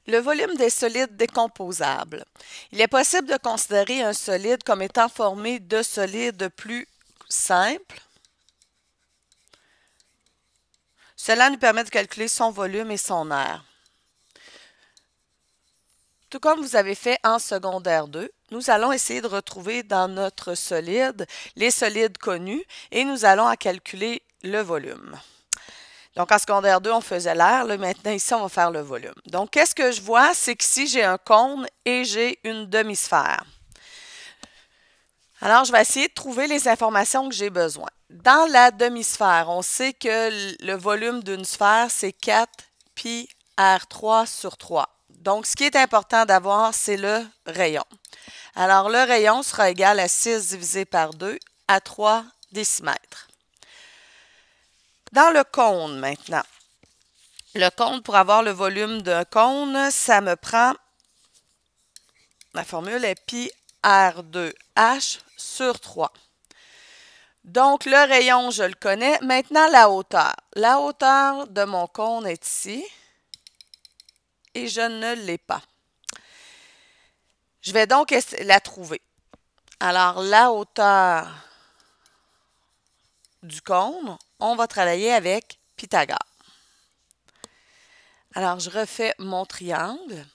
Le volume des solides décomposables. Il est possible de considérer un solide comme étant formé de solides plus simples. Cela nous permet de calculer son volume et son aire. Tout comme vous avez fait en secondaire 2, nous allons essayer de retrouver dans notre solide les solides connus et nous allons calculer le volume. Donc, en secondaire 2, on faisait l'air. Maintenant, ici, on va faire le volume. Donc, qu'est-ce que je vois? C'est qu'ici, j'ai un cône et j'ai une demi-sphère. Alors, je vais essayer de trouver les informations que j'ai besoin. Dans la demi-sphère, on sait que le volume d'une sphère, c'est 4 pi r3 sur 3. Donc, ce qui est important d'avoir, c'est le rayon. Alors, le rayon sera égal à 6 divisé par 2 à 3 décimètres. Dans le cône, maintenant, le cône, pour avoir le volume d'un cône, ça me prend, la formule est pi r2h sur 3. Donc, le rayon, je le connais. Maintenant, la hauteur. La hauteur de mon cône est ici et je ne l'ai pas. Je vais donc la trouver. Alors, la hauteur du cône, on va travailler avec Pythagore. Alors, je refais mon triangle.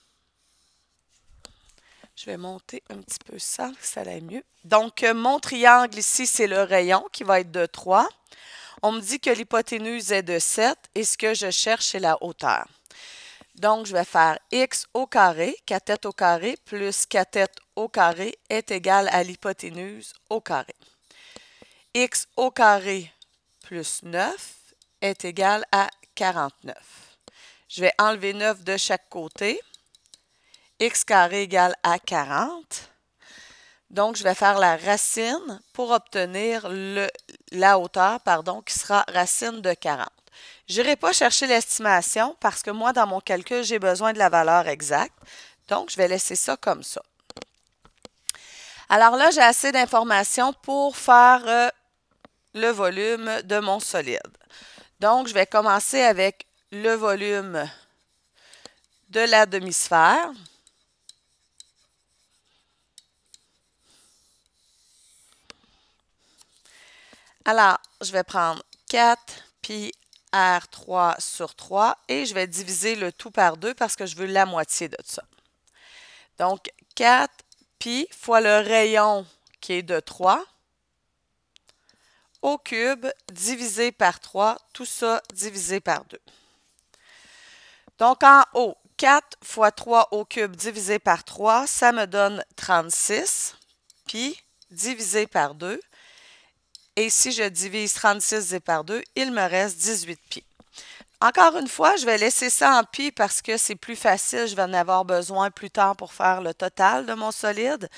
Je vais monter un petit peu ça, que ça aille mieux. Donc, mon triangle ici, c'est le rayon qui va être de 3. On me dit que l'hypoténuse est de 7 et ce que je cherche, c'est la hauteur. Donc, je vais faire x au carré, cathète au carré, plus cathète au carré est égal à l'hypoténuse au carré. X au carré plus 9 est égal à 49. Je vais enlever 9 de chaque côté. X carré égale à 40. Donc, je vais faire la racine pour obtenir la hauteur, qui sera racine de 40. Je n'irai pas chercher l'estimation parce que moi, dans mon calcul, j'ai besoin de la valeur exacte. Donc, je vais laisser ça comme ça. Alors là, j'ai assez d'informations pour faire le volume de mon solide. Donc, je vais commencer avec le volume de la demi-sphère. Alors, je vais prendre 4 pi r3 sur 3 et je vais diviser le tout par 2 parce que je veux la moitié de ça. Donc, 4 pi fois le rayon qui est de 3 au cube divisé par 3, tout ça divisé par 2. Donc, en haut, 4 fois 3 au cube divisé par 3, ça me donne 36 pi divisé par 2. Et si je divise 36 divisé par 2, il me reste 18 pi. Encore une fois, je vais laisser ça en pi parce que c'est plus facile. Je vais en avoir besoin plus tard pour faire le total de mon solide.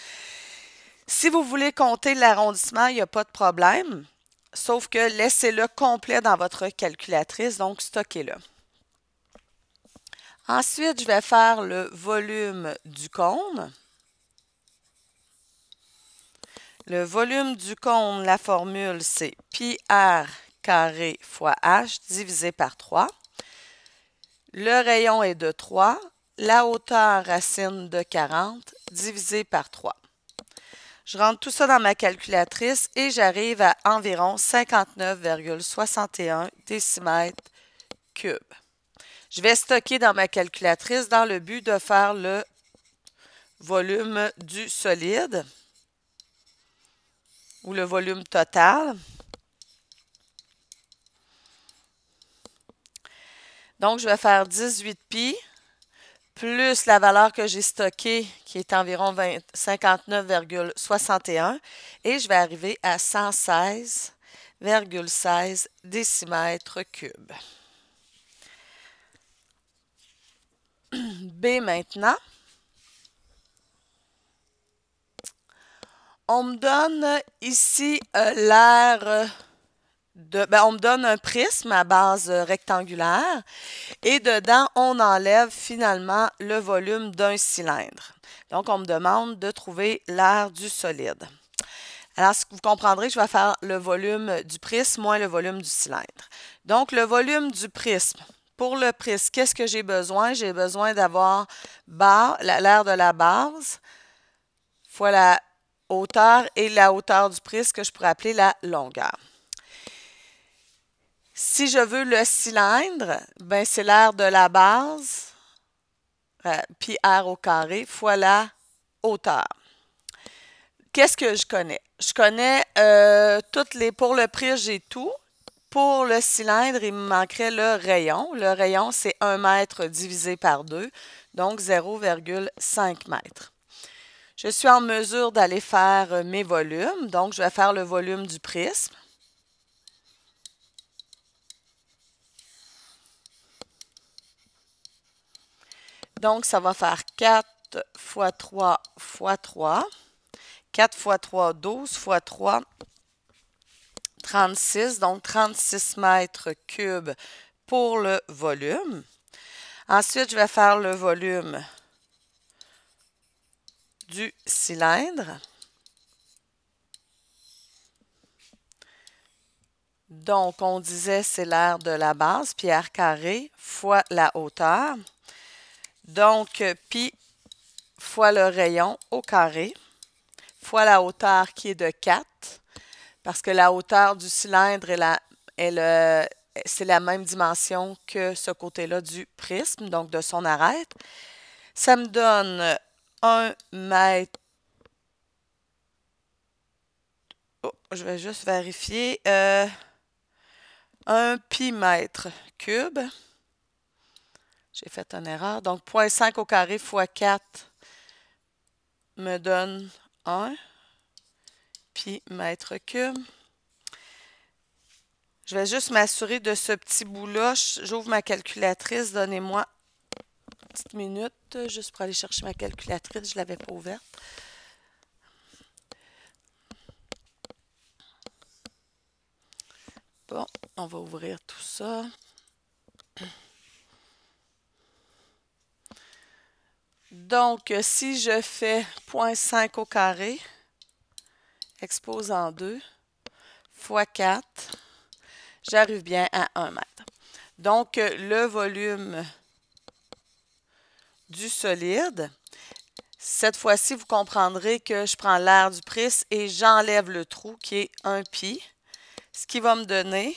Si vous voulez compter l'arrondissement, il n'y a pas de problème. Sauf que laissez-le complet dans votre calculatrice, donc stockez-le. Ensuite, je vais faire le volume du cône. Le volume du cône, la formule, c'est pi r carré fois h divisé par 3. Le rayon est de 3. La hauteur racine de 40 divisé par 3. Je rentre tout ça dans ma calculatrice et j'arrive à environ 59,61 décimètres cubes. Je vais stocker dans ma calculatrice dans le but de faire le volume du solide ou le volume total. Donc, je vais faire 18 pi plus la valeur que j'ai stockée qui est environ 59,61 et je vais arriver à 116,16 décimètres cubes. B maintenant. On me donne ici l'aire on me donne un prisme à base rectangulaire et dedans, on enlève finalement le volume d'un cylindre. Donc, on me demande de trouver l'aire du solide. Alors, ce que vous comprendrez, je vais faire le volume du prisme moins le volume du cylindre. Donc, le volume du prisme, pour le prisme, qu'est-ce que j'ai besoin? J'ai besoin d'avoir l'air de la base fois la hauteur et la hauteur du prisme que je pourrais appeler la longueur. Si je veux le cylindre, ben c'est l'air de la base, puis R au carré, fois la hauteur. Qu'est-ce que je connais? Je connais pour le prisme, j'ai tout. Pour le cylindre, il me manquerait le rayon. Le rayon, c'est 1 mètre divisé par 2, donc 0,5 mètres. Je suis en mesure d'aller faire mes volumes, donc je vais faire le volume du prisme. Donc, ça va faire 4 fois 3 fois 3. 4 fois 3, 12 fois 3, 36. Donc, 36 mètres cubes pour le volume. Ensuite, je vais faire le volume du cylindre. Donc, on disait c'est l'air de la base, pi r carré fois la hauteur. Donc, pi fois le rayon au carré, fois la hauteur qui est de 4, parce que la hauteur du cylindre c'est la même dimension que ce côté-là du prisme, donc de son arête. Ça me donne 1 mètre. Oh, je vais juste vérifier. 1 pi mètre cube. J'ai fait une erreur. Donc, 0,5 au carré fois 4 me donne 1 pi mètre cube. Je vais juste m'assurer de ce petit bout-là. J'ouvre ma calculatrice. Donnez-moi une petite minute juste pour aller chercher ma calculatrice. Je ne l'avais pas ouverte. Bon, on va ouvrir tout ça. Donc, si je fais 0,5 au carré, expose en 2, fois 4, j'arrive bien à 1 mètre. Donc, le volume du solide, cette fois-ci, vous comprendrez que je prends l'air du prisme et j'enlève le trou qui est 1 pi, ce qui va me donner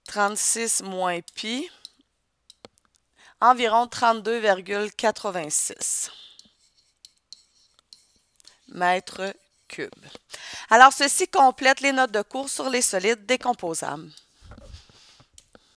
36 moins pi, environ 32,86 mètres cubes. Alors, ceci complète les notes de cours sur les solides décomposables.